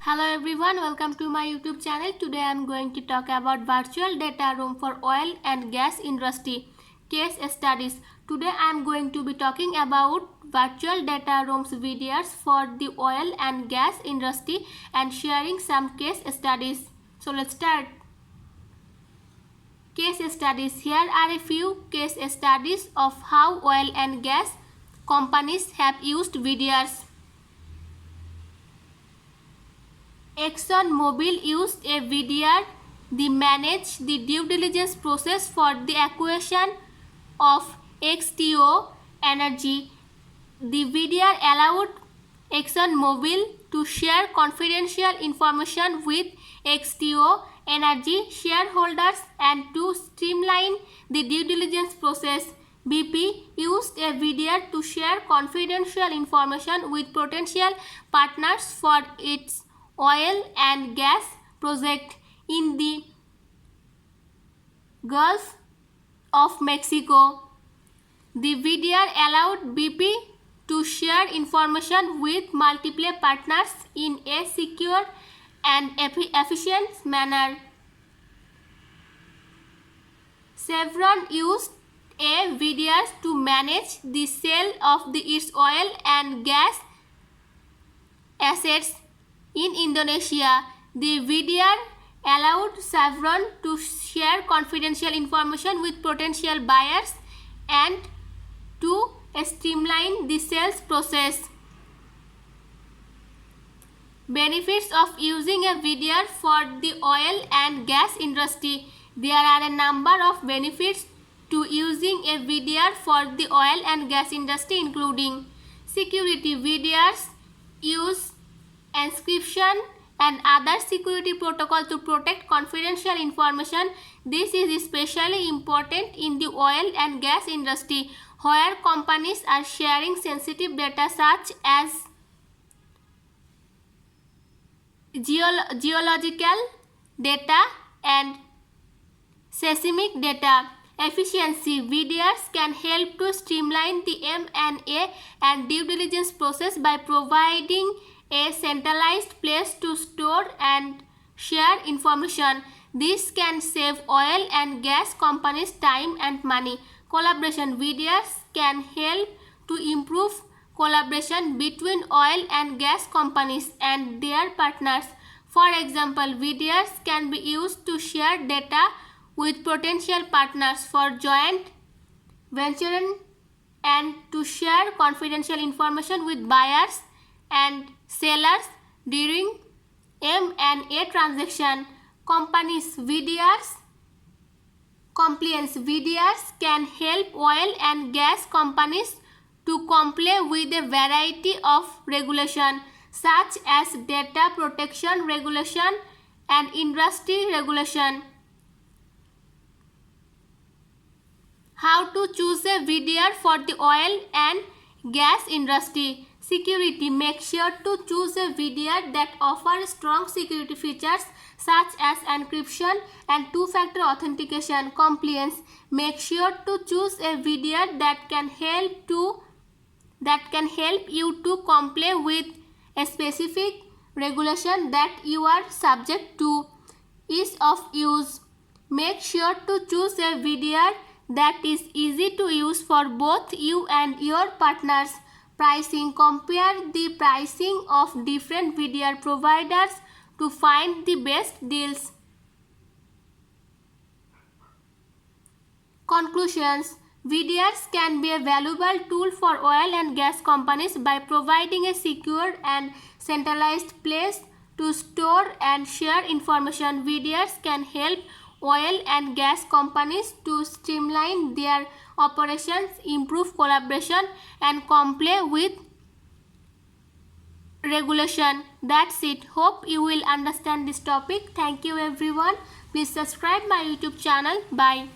Hello everyone, welcome to my YouTube channel. Today I am going to talk about virtual data room for oil and gas industry case studies. Today I am going to be talking about virtual data rooms VDRs for the oil and gas industry and sharing some case studies. So let's start. Case studies. Here are a few case studies of how oil and gas companies have used VDRs. ExxonMobil used a VDR. They managed the due diligence process for the acquisition of XTO Energy. The VDR allowed ExxonMobil to share confidential information with XTO Energy shareholders and to streamline the due diligence process. BP used a VDR to share confidential information with potential partners for its oil and gas project in the Gulf of Mexico. The VDR allowed BP to share information with multiple partners in a secure and efficient manner. Chevron used a VDR to manage the sale of its oil and gas assets in Indonesia. The VDR allowed Chevron to share confidential information with potential buyers and to streamline the sales process. Benefits of using a VDR for the oil and gas industry. There are a number of benefits to using a VDR for the oil and gas industry, including security. VDRs use encryption and other security protocol to protect confidential information. This is especially important in the oil and gas industry, where companies are sharing sensitive data such as geological data and seismic data. Efficiency. VDRs can help to streamline the M&A and due diligence process by providing a centralized place to store and share information. This can save oil and gas companies time and money. Collaboration. VDRs can help to improve collaboration between oil and gas companies and their partners. For example, VDRs can be used to share data with potential partners for joint venturing and to share confidential information with buyers and sellers during M&A transaction. Companies. VDRs. Compliance. VDRs can help oil and gas companies to comply with a variety of regulation such as data protection regulation and industry regulation. How to choose a VDR for the oil and gas industry. Security. Make sure to choose a VDR that offers strong security features such as encryption and two-factor authentication. Compliance. Make sure to choose a VDR that can help you to comply with a specific regulation that you are subject to. Ease of use. Make sure to choose a VDR that is easy to use for both you and your partners. Pricing. Compare the pricing of different VDR providers to find the best deals. Conclusions. VDRs can be a valuable tool for oil and gas companies by providing a secure and centralized place to store and share information. VDRs can help oil and gas companies to streamline their operations, improve collaboration, and comply with regulation. That's it. Hope you will understand this topic. Thank you everyone. Please subscribe my YouTube channel. Bye.